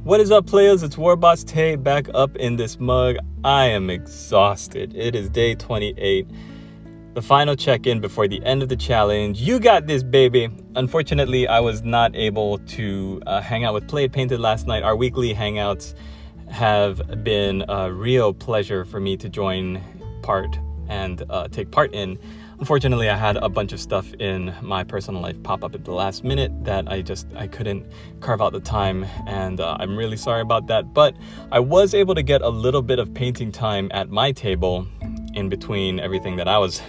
What is up, players? It's Warboss Tay back up in this mug. I am exhausted. It is day 28, the final check-in before the end of the challenge. You got this, baby. Unfortunately, I was not able to hang out with Play It Painted last night. Our weekly hangouts have been a real pleasure for me to join part and take part in. Unfortunately, I had a bunch of stuff in my personal life pop up at the last minute that I couldn't carve out the time, and I'm really sorry about that. But I was able to get a little bit of painting time at my table in between everything that I was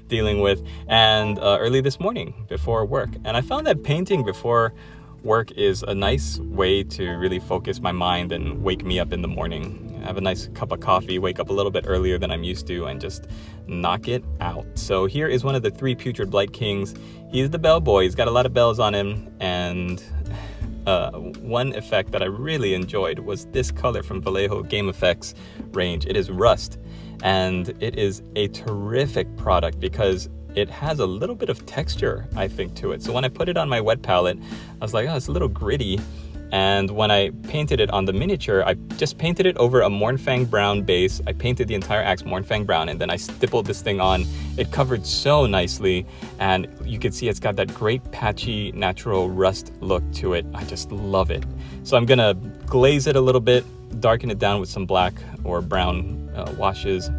dealing with, and early this morning before work. And I found that painting before work is a nice way to really focus my mind and wake me up in the morning. Have a nice cup of coffee, wake up a little bit earlier than I'm used to, and just knock it out. So here is one of the 3 Putrid Blight Kings. He's the bell boy. He's got a lot of bells on him, and one effect that I really enjoyed was this color from Vallejo Game Effects range. It is Rust, and it is a terrific product because it has a little bit of texture, I think, to it. So when I put it on my wet palette, I was like, oh, it's a little gritty. And when I painted it on the miniature, I just painted it over a Mournfang Brown base. I painted the entire axe Mournfang Brown, and then I stippled this thing on. It covered so nicely, and you can see it's got that great patchy natural rust look to it. I just love it. So I'm gonna glaze it a little bit, darken it down with some black or brown washes,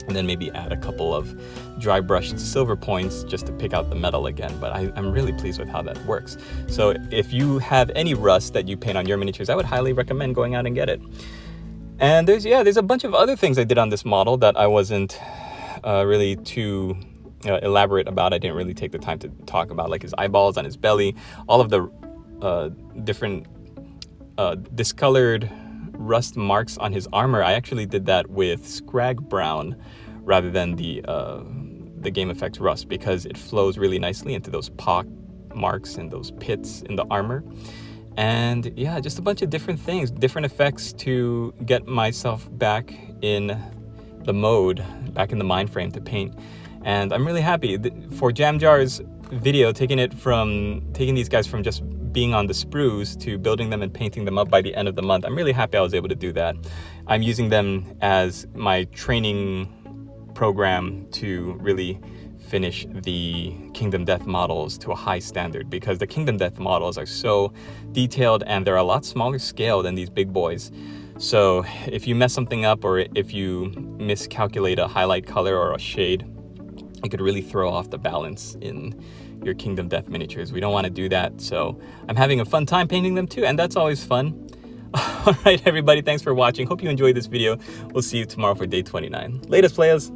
and then maybe add a couple of dry brushed silver points just to pick out the metal again. But I'm really pleased with how that works. So if you have any rust that you paint on your miniatures, I would highly recommend going out and get it. And there's a bunch of other things I did on this model that I wasn't really too elaborate about. I didn't really take the time to talk about, like his eyeballs on his belly, all of the different discolored rust marks on his armor. I actually did that with Scrag Brown rather than the Game Effects Rust, because it flows really nicely into those pock marks and those pits in the armor. And yeah, just a bunch of different things, different effects to get myself back in the mode, back in the mind frame to paint. And I'm really happy for Jam Jar's video, taking these guys from just being on the sprues to building them and painting them up by the end of the month. I'm really happy I was able to do that. I'm using them as my training program to really finish the Kingdom Death models to a high standard, because the Kingdom Death models are so detailed and they're a lot smaller scale than these big boys. So if you mess something up, or if you miscalculate a highlight color or a shade, it could really throw off the balance in your Kingdom Death miniatures. We don't want to do that. So I'm having a fun time painting them too, and that's always fun. All right, everybody, thanks for watching. Hope you enjoyed this video. We'll see you tomorrow for day 29. Latest, players.